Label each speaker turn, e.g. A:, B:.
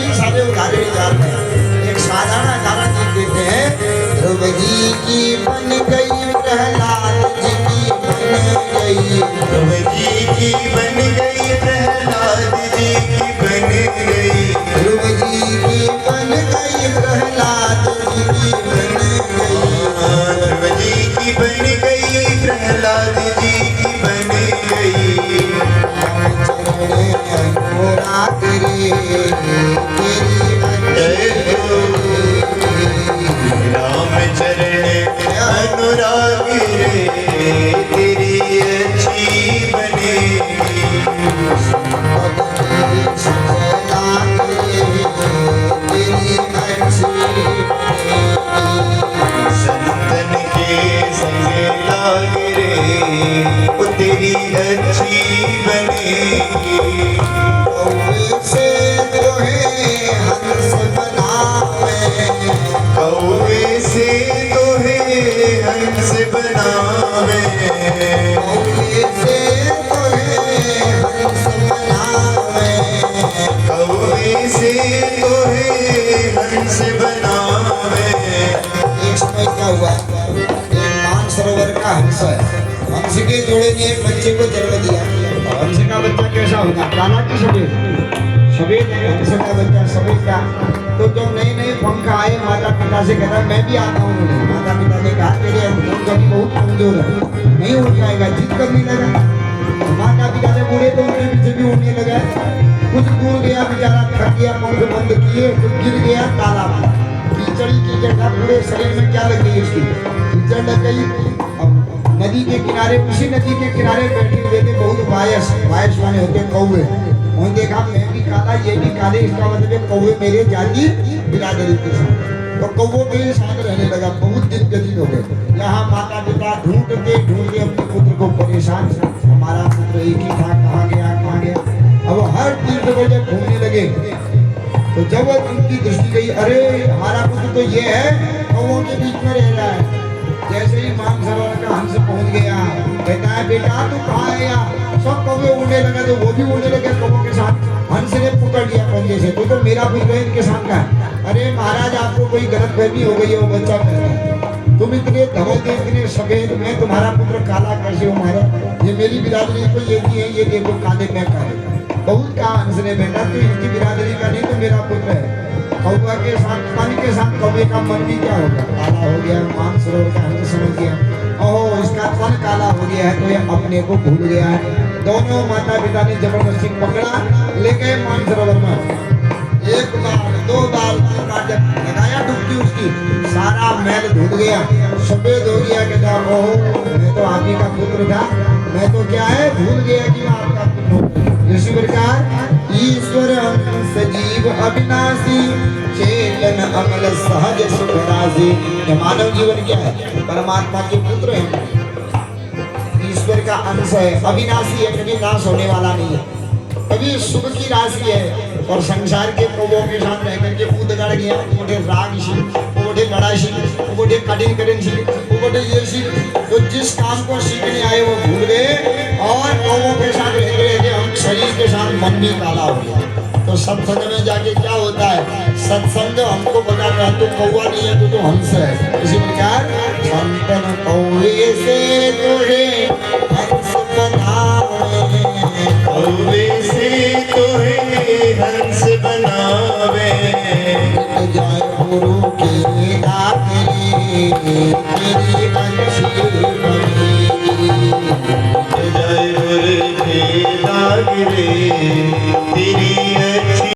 A: कई सारे उदाहरण इधर में एक साधारण उदाहरण जी देते हैं। ध्रुव जी की बन गई प्रहलाद जी की बन गई,
B: ध्रुव जी की बन गई प्रहलाद जी की बन गई,
A: ध्रुव जी की बन गई प्रहलाद जी की बन गई,
B: ध्रुव जी की बन गई प्रहलाद जी की बन गई।
A: चरण अनुराग रे तेरी
B: जय हो राम चरण अनुराग रे तेरी अच्छी बनेगी। संतन के संग लाग रे वो तेरी अच्छी बनेगी।
A: से तो है हंस बनावे,
B: कौवे से तो है हंस बनावे,
A: से तो है हंस बनावे।
B: कौवे से तो है हंस बनावे।
A: एक समय क्या हुआ, एक मानसरोवर का हंस है, हंस के जोड़े ने एक बच्चे को जन्म दिया। हंस का बच्चा कैसा होगा, काला की सफेद? सफेद हंस का बच्चा सफेद का। तो जब नए नए पंख आए माता पिता से कहता मैं भी आता हूँ। माता पिता ने कहा तेरे अंग कभी बहुत कमजोर है, नहीं उठ पाएगा, जिद करने लगा। माता पिता ने बूढ़े तो उनके पीछे भी उड़ने लगा। कुछ दूर गया बेचारा, थक गया, पंख बंद किए तो गिर गया तालाब में। कीचड़ी की जगह पूरे शरीर में क्या लग गई उसकी, कीचड़ लग गई। नदी के किनारे, उसी नदी के किनारे बैठे हुए थे बहुत वायस, वायस माने होते कौवे। उन्होंने देखा मैं भी काला ये भी काले, इसका मतलब है कौवे मेरे जाति बिरादरी के साथ। तो कौवों के साथ रहने लगा, बहुत दिन व्यतीत हो गए। यहाँ माता पिता ढूंढते ढूंढते अपने पुत्र को परेशान, हमारा पुत्र एक ही था, कहाँ गया कहाँ गया। अब हर तीर्थ को जब घूमने लगे तो जब उनकी दृष्टि गई, अरे हमारा पुत्र तो ये है, कौवों के बीच में रह रहा है। जैसे ही मानसरोवर का हंस पहुंच गया, कहता है बेटा तू कहाँ है यार? सब कौवे उड़ने लगे तो वो भी उड़ने लगे कौवों के साथ। हंस ने पकड़ लिया पंजे से, तो मेरा पुत्र इनके साथ का है। अरे महाराज आपको कोई गलतफहमी हो गई है, वो बच्चा कहता है तुम इतने धवल थे, इतने सफेद, मैं तुम्हारा पुत्र काला कैसे हो महाराज? ये मेरी बिरादरी को ये भी है, ये देखो काले मैं काले। बहुत कहा हंस ने बेटा तू इनकी बिरादरी का नहीं, तो मेरा पुत्र है। कौवा के साथ पानी के साथ कौवे का मन भी क्या होगा, काला हो गया। मानसरोवर का हंस समझ गया ओहो इसका तन काला हो गया है, तो ये अपने को भूल गया है। दोनों माता पिता ने जबरदस्ती पकड़ा, ले गए मानसरोवर में। एक बार दो बार तीन बार जब लगाया डुबकी उसकी, सारा मैल धुल गया, सफेद हो गया। कहता ओहो मैं तो आप ही का पुत्र था, मैं तो क्या है भूल गया कि मैं आपका पुत्र हूँ। इसी प्रकार ईश्वर हंस जीव अविनाशी, चेतन अमल सहज सुख राशि। ये मानव जीवन क्या है, परमात्मा के पुत्र है, ईश्वर का अंश है, अविनाशी है, कभी नाश होने वाला नहीं है, कभी सुख की राशि है। और संसार के कौवों के साथ रह करके कूद गड़ गया, मोटे राग सी, मोटे बड़ा सी, मोटे कठिन कठिन सी, मोटे ये सी। तो जिस काम को सीखने आए वो भूल गए, और कौवों के साथ रहते रहते हम शरीर के साथ मन भी काला हो गया। तो सत्संग में जाके क्या होता है, सत्संग हमको बता रहा है तो कौवा नहीं है तो हंस है। इसी प्रकार संतन कौवे से तुझे हंस बनावे,
B: कौवे से तो है हंस बनावे,
A: जय गुरु की दातरी तेरी अच्छी